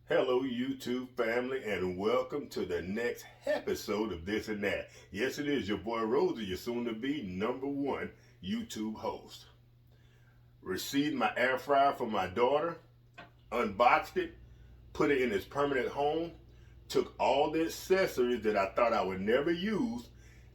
Hello, YouTube family, and welcome to the next episode of This and That. Yes, it is your boy Rosie, your soon-to-be #1 YouTube host. Received my air fryer from my daughter, unboxed it, put it in its permanent home, took all the accessories that I thought I would never use,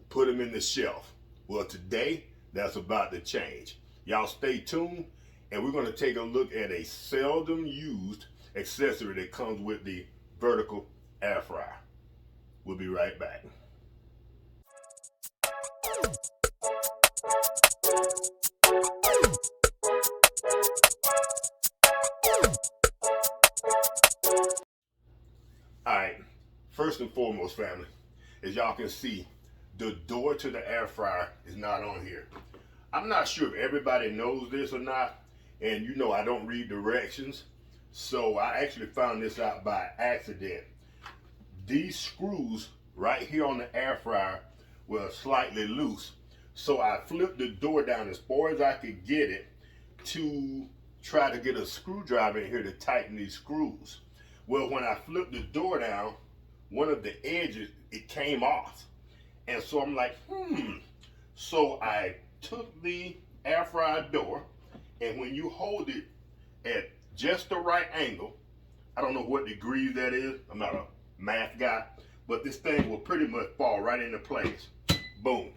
put them in the shelf. Well, today, that's about to change. Y'all stay tuned, and we're going to take a look at a seldom used accessory that comes with the vertical air fryer. We'll be right back. Alright, first and foremost, family, as y'all can see, the door to the air fryer is not on here. I'm not sure if everybody knows this or not, and you know I don't read directions. So I actually found this out by accident. These screws right here on the air fryer were slightly loose. So I flipped the door down as far as I could get it to try to get a screwdriver in here to tighten these screws. Well, when I flipped the door down, one of the edges, it came off. And so I'm like, So I took the air fryer door, and when you hold it at just the right angle, I don't know what degrees that is, I'm not a math guy, but this thing will pretty much fall right into place. Boom.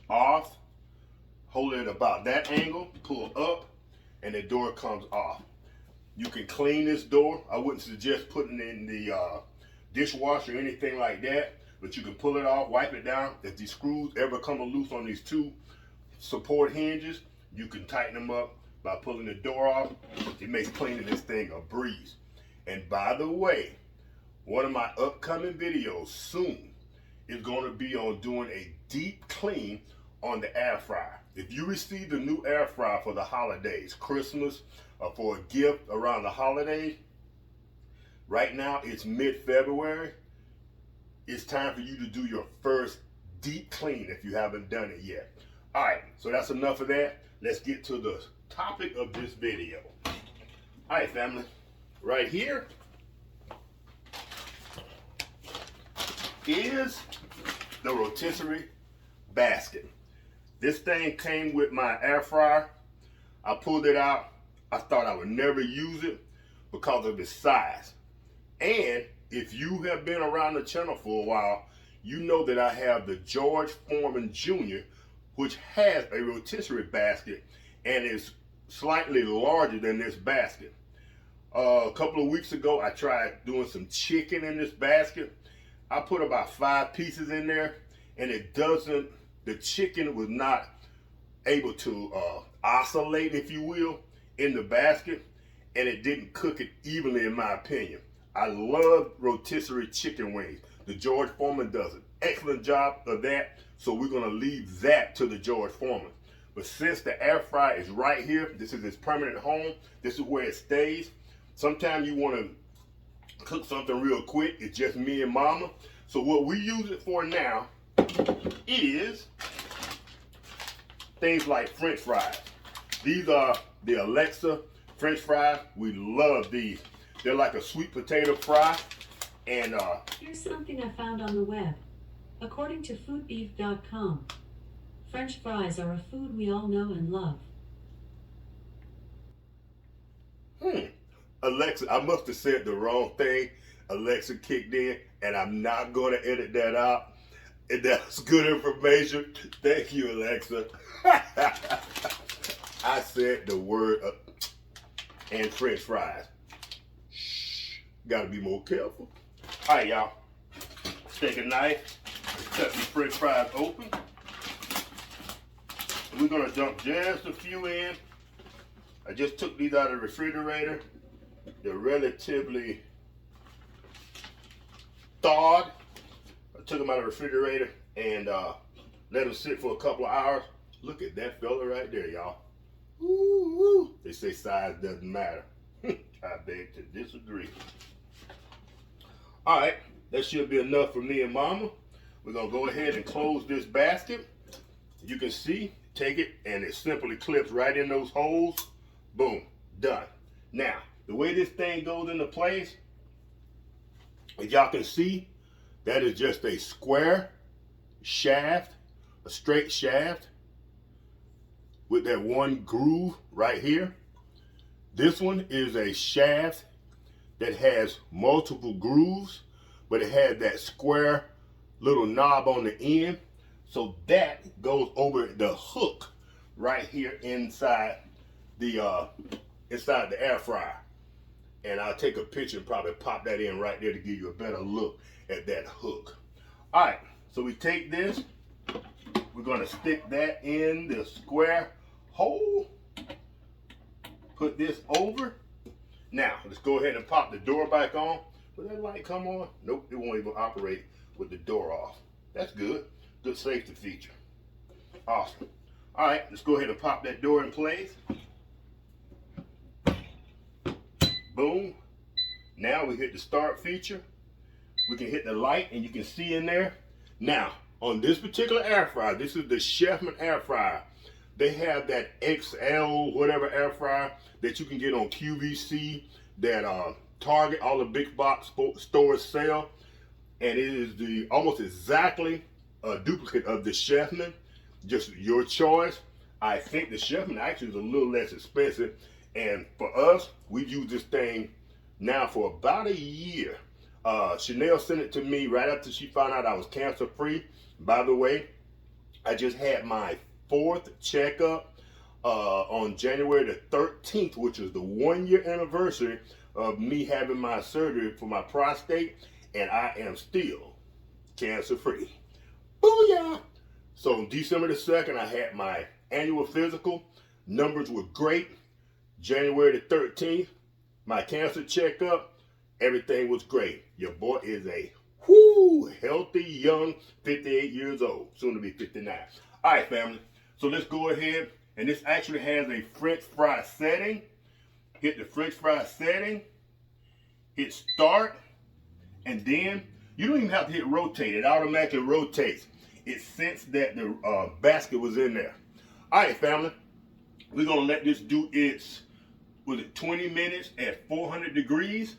Off, hold it about that angle, pull up, and the door comes off. You can clean this door. I wouldn't suggest putting it in the dishwasher or anything like that, but you can pull it off, wipe it down. If these screws ever come loose on these two support hinges, you can tighten them up by pulling the door off. It makes cleaning this thing a breeze. And by the way, one of my upcoming videos soon is going to be on doing a deep clean on the air fryer. If you received a new air fryer for the holidays, Christmas, or for a gift around the holidays, right now it's mid-February, it's time for you to do your first deep clean if you haven't done it yet. All right, so that's enough of that. Let's get to the topic of this video. All right, family, right here is the rotisserie basket. This thing came with my air fryer. I pulled it out. I thought I would never use it because of its size. And if you have been around the channel for a while, you know that I have the George Foreman Jr., which has a rotisserie basket and is slightly larger than this basket. A couple of weeks ago, I tried doing some chicken in this basket. I put about 5 pieces in there, and the chicken was not able to oscillate, if you will, in the basket, and it didn't cook it evenly, in my opinion. I love rotisserie chicken wings. The George Foreman does an excellent job of that, so we're gonna leave that to the George Foreman. But since the air fryer is right here, this is its permanent home, this is where it stays. Sometimes you wanna cook something real quick, it's just me and mama. So what we use it for now is things like French fries. These are the Alexa French fries. We love these. They're like a sweet potato fry. And here's something I found on the web. According to foodbeef.com, French fries are a food we all know and love. Alexa, I must have said the wrong thing. Alexa kicked in, and I'm not going to edit that out. And that's good information. Thank you, Alexa. I said the word and French fries. Shh, gotta be more careful. All right, y'all. Take a knife, cut these French fries open. We're gonna dump just a few in. I just took these out of the refrigerator. They're relatively thawed. I took them out of the refrigerator and let them sit for a couple of hours. Look at that fella right there, y'all. Ooh, they say size doesn't matter. I beg to disagree. All right, that should be enough for me and mama. We're gonna go ahead and close this basket. You can see, take it and it simply clips right in those holes. Boom, done. Now, The way this thing goes into place, as y'all can see, that is just a square shaft, a straight shaft with that one groove right here. This one is a shaft that has multiple grooves, but it has that square little knob on the end. So that goes over the hook right here inside the air fryer. And I'll take a picture and probably pop that in right there to give you a better look at that hook. All right, so we take this, we're gonna stick that in the square hole, put this over. Now, let's go ahead and pop the door back on. Will that light come on? Nope, it won't even operate with the door off. That's good, good safety feature. Awesome. All right, let's go ahead and pop that door in place. Boom. Now we hit the start feature. We can hit the light and you can see in there. Now, on this particular air fryer, this is the Chefman air fryer. They have that XL, whatever air fryer that you can get on QVC, that Target, all the big box stores sell. And it is the almost exactly a duplicate of the Chefman, just your choice. I think the Chefman actually is a little less expensive. And for us, we use this thing now for about a year. Chanel sent it to me right after she found out I was cancer free. By the way, I just had my 4th checkup on January the 13th, which is the 1-year anniversary of me having my surgery for my prostate, and I am still cancer free. Booyah! So on December the 2nd, I had my annual physical. Numbers were great. January the 13th, my cancer checkup, everything was great. Your boy is a healthy, young, 58 years old, soon to be 59. All right, family. So let's go ahead, and this actually has a French fry setting. Hit the French fry setting, hit start, and then you don't even have to hit rotate. It automatically rotates. It sensed that the basket was in there. All right, family. We're gonna let this do its 20 minutes at 400 degrees.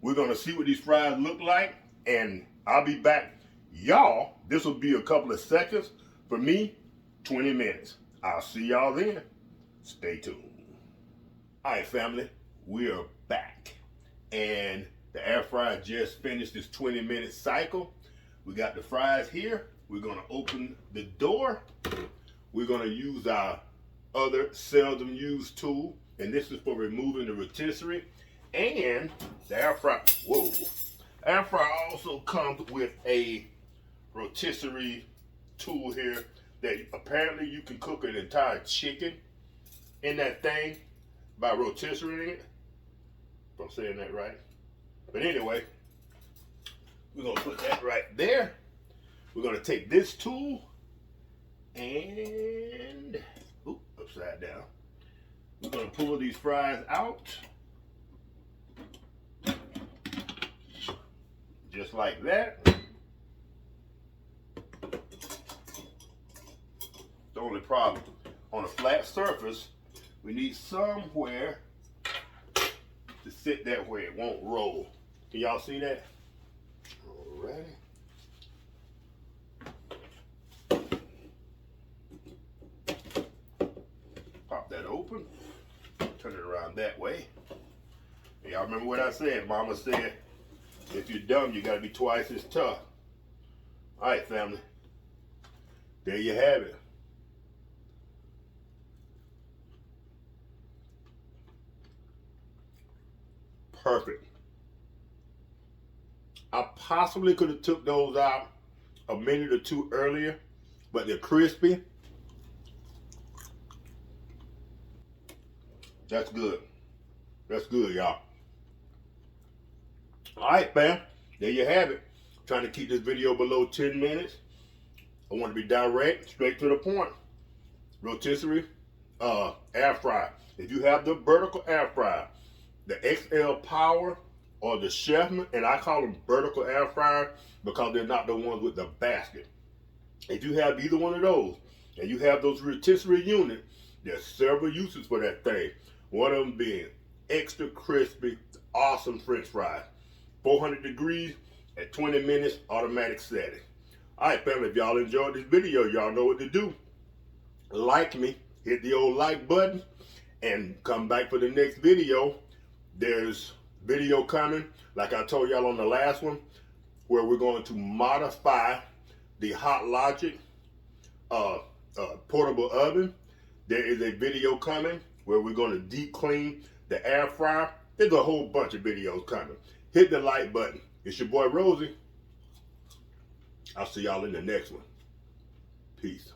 We're gonna see what these fries look like, and I'll be back. Y'all, this will be a couple of seconds. For me, 20 minutes. I'll see y'all then. Stay tuned. All right, family, we are back. And the air fryer just finished this 20-minute cycle. We got the fries here. We're gonna open the door. We're gonna use our other seldom used tool, and this is for removing the rotisserie. And the air fryer, air fryer also comes with a rotisserie tool here that apparently you can cook an entire chicken in that thing by rotisserie it. If I'm saying that right. But anyway, we're gonna put that right there. We're gonna take this tool and upside down. We're gonna pull these fries out. Just like that. The only problem, on a flat surface, we need somewhere to sit that way it won't roll. Can y'all see that? Alrighty. Pop that open. Turn it around that way. And y'all remember what I said? Mama said, if you're dumb, you gotta be twice as tough. All right, family. There you have it. Perfect. I possibly could have took those out a minute or two earlier, but they're crispy. That's good. That's good, y'all. All right, fam. There you have it. Trying to keep this video below 10 minutes. I want to be direct, straight to the point. Rotisserie air fryer. If you have the vertical air fryer, the XL Power or the Chefman, and I call them vertical air fryer because they're not the ones with the basket. If you have either one of those, and you have those rotisserie units, there's several uses for that thing. One of them being extra crispy, awesome French fries. 400 degrees at 20 minutes, automatic setting. All right, family, if y'all enjoyed this video, y'all know what to do. Like me, hit the old like button, and come back for the next video. There's video coming, like I told y'all on the last one, where we're going to modify the Hot Logic portable oven. There is a video coming where we're going to deep clean the air fryer. There's a whole bunch of videos coming. Hit the like button. It's your boy Rosie. I'll see y'all in the next one. Peace.